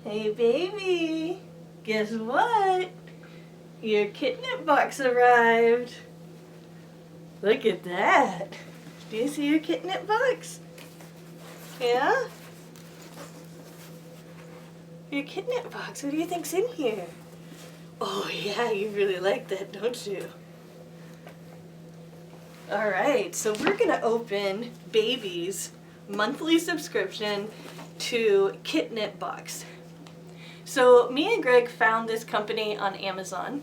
Hey baby, guess what? Your kidnap box arrived. Look at that. Do you see your kidnap box? Yeah? Your kidnap box, what do you think's in here? Oh yeah, you really like that, don't you? Alright, so we're gonna open Baby's monthly subscription to Kitnip Box. So me and Greg found this company on Amazon,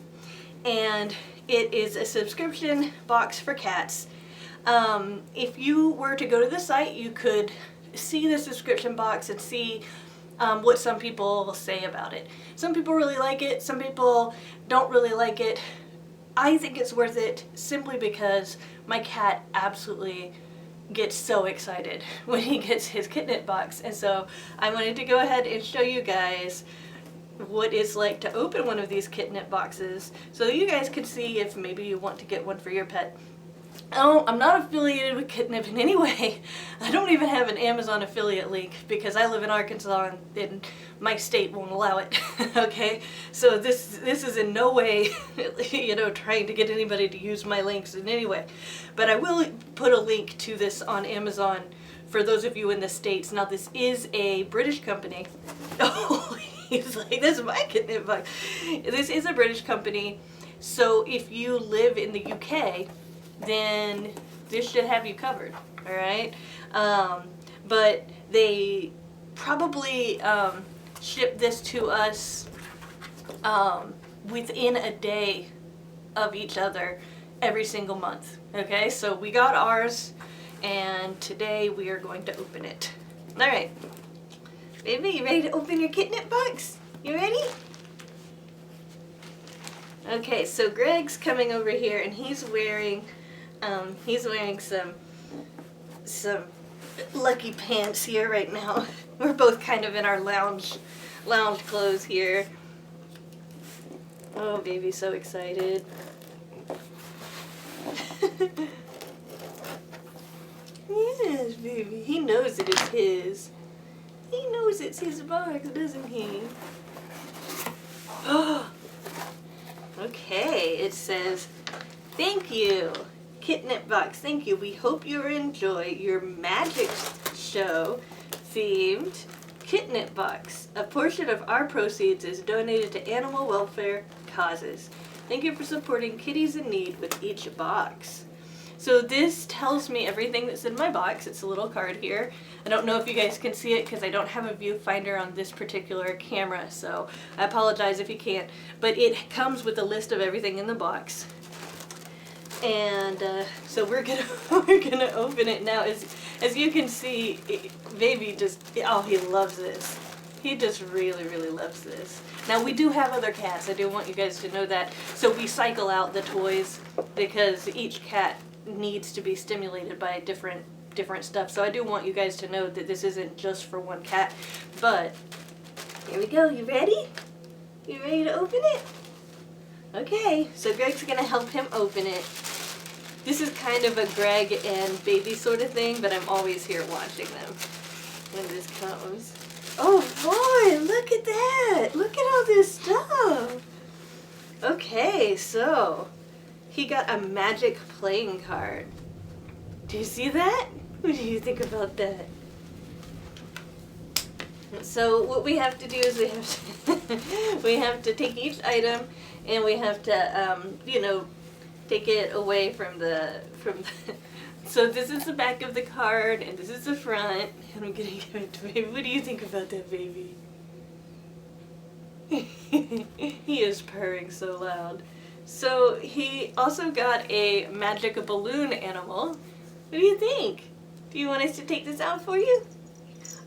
and it is a subscription box for cats. If you were to go to the site, you could see the subscription box and see what some people will say about it. Some people really like it, some people don't really like it. I think it's worth it simply because my cat absolutely gets so excited when he gets his Kitnip box, and so I wanted to go ahead and show you guys what it's like to open one of these Kitnip boxes so that you guys can see if maybe you want to get one for your pet. Oh, I'm not affiliated with Kitnip in any way. I don't even have an Amazon affiliate link because I live in Arkansas and my state won't allow it. Okay, so this is in no way, trying to get anybody to use my links in any way. But I will put a link to this on Amazon for those of you in the States. Now this is a British company. Oh, he's like, this is my Kitnip box. This is a British company, so if you live in the UK, then this should have you covered, alright? But they probably ship this to us within a day of each other every single month, okay? So we got ours, and today we are going to open it. Alright, baby, you ready to open your Kitnip box? You ready? Okay, so Greg's coming over here and he's wearing some lucky pants here right now. We're both kind of in our lounge clothes here. Oh, baby's so excited. Yes, baby. He knows it is his. He knows it's his box, doesn't he? Oh. Okay, it says, "Thank you, Kitnip box. Thank you. We hope you enjoy your magic show themed Kitnip box. A portion of our proceeds is donated to animal welfare causes. Thank you for supporting kitties in need with each box." So this tells me everything that's in my box. It's a little card here. I don't know if you guys can see it because I don't have a viewfinder on this particular camera, so I apologize if you can't. But it comes with a list of everything in the box. And so we're gonna open it now. As you can see, baby just, oh, he loves this. He just really loves this. Now we do have other cats. I do want you guys to know that. So we cycle out the toys because each cat needs to be stimulated by different stuff. So I do want you guys to know that this isn't just for one cat. But here we go. You ready? You ready to open it? Okay, so Greg's gonna help him open it. This is kind of a Greg and baby sort of thing, but I'm always here watching them when this comes. Oh boy, look at that! Look at all this stuff! Okay, so he got a magic playing card. Do you see that? What do you think about that? So what we have to do is we have to take each item and we have to take it away from the so this is the back of the card and this is the front, and I'm gonna give it to baby. What do you think about that, baby? He is purring so loud. So he also got a magic balloon animal. What do you think? Do you want us to take this out for you?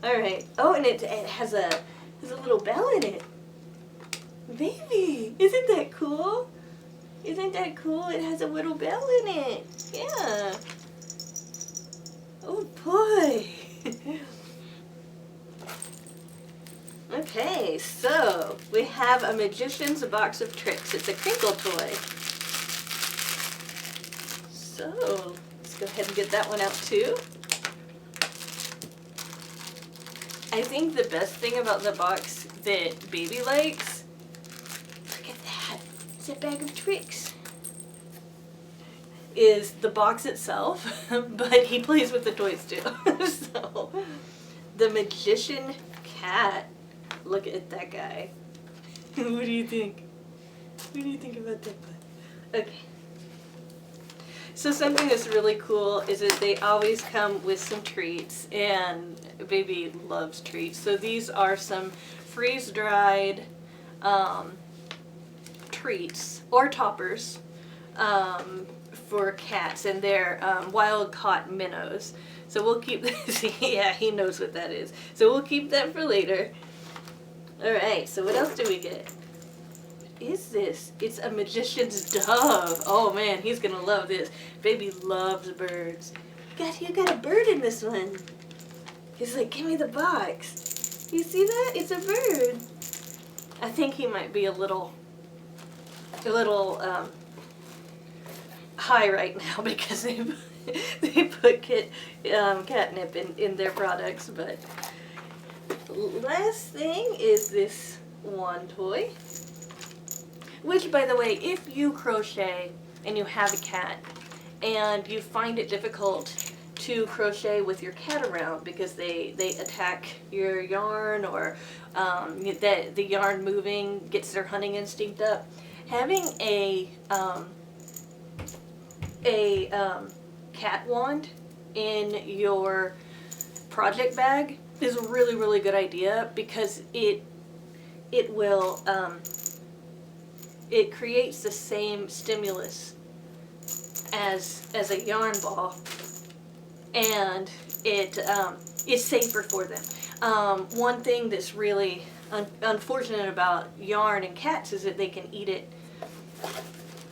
Alright. Oh, and it has a little bell in it. Baby, isn't that cool? Isn't that cool? It has a little bell in it. Yeah. Oh boy. Okay, so we have a magician's box of tricks. It's a crinkle toy. So let's go ahead and get that one out too. I think the best thing about the box that baby likes, look at that, it's a bag of tricks, is the box itself, but he plays with the toys too. So, the magician cat, look at that guy. What do you think? What do you think about that one? Okay. So something that's really cool is that they always come with some treats, and baby loves treats. So these are some freeze-dried treats or toppers for cats, and they're wild-caught minnows. So we'll keep this. Yeah, he knows what that is. So we'll keep that for later. All right. So what else do we get? Is this? It's a magician's dove. Oh man, he's gonna love this. Baby loves birds. You got a bird in this one. He's like, give me the box. You see that? It's a bird. I think he might be a little high right now because they put catnip in their products. But last thing is this one toy. Which, by the way, if you crochet and you have a cat and you find it difficult to crochet with your cat around because they attack your yarn, or that the yarn moving gets their hunting instinct up, having a cat wand in your project bag is a really, really good idea, because it will it creates the same stimulus as a yarn ball, and it's safer for them. One thing that's really unfortunate about yarn and cats is that they can eat it.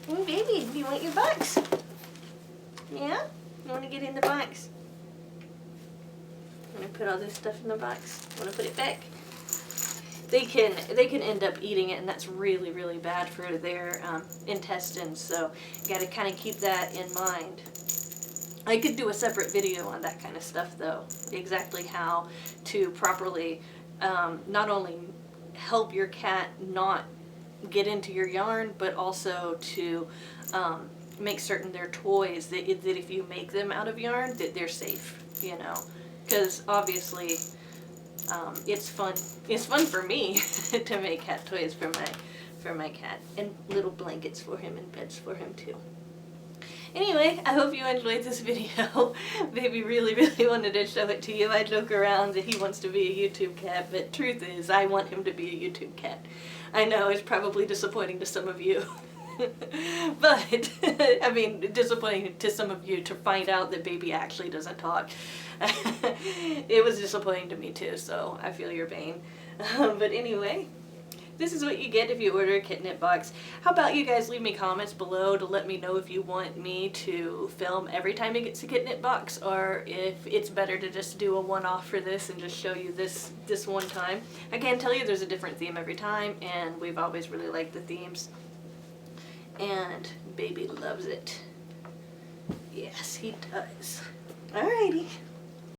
Baby, do you want your box? Yeah? You want to get in the box? I'm going to put all this stuff in the box. Want to put it back? They can end up eating it, and that's really, really bad for their intestines, so you got to kind of keep that in mind. I could do a separate video on that kind of stuff, though, exactly how to properly not only help your cat not get into your yarn, but also to make certain their toys, that if you make them out of yarn, that they're safe, you know, because obviously it's fun for me to make cat toys for my cat, and little blankets for him and beds for him too. Anyway, I hope you enjoyed this video. Baby really, really wanted to show it to you. I joke around that he wants to be a YouTube cat, but truth is, I want him to be a YouTube cat. I know it's probably disappointing to some of you. But, I mean, disappointing to some of you to find out that baby actually doesn't talk. It was disappointing to me too, so I feel your pain. But anyway, this is what you get if you order a Kitnip box. How about you guys leave me comments below to let me know if you want me to film every time he gets a Kitnip box, or if it's better to just do a one-off for this and just show you this one time. I can tell you there's a different theme every time, and we've always really liked the themes. And baby loves it. Yes, he does. Alrighty.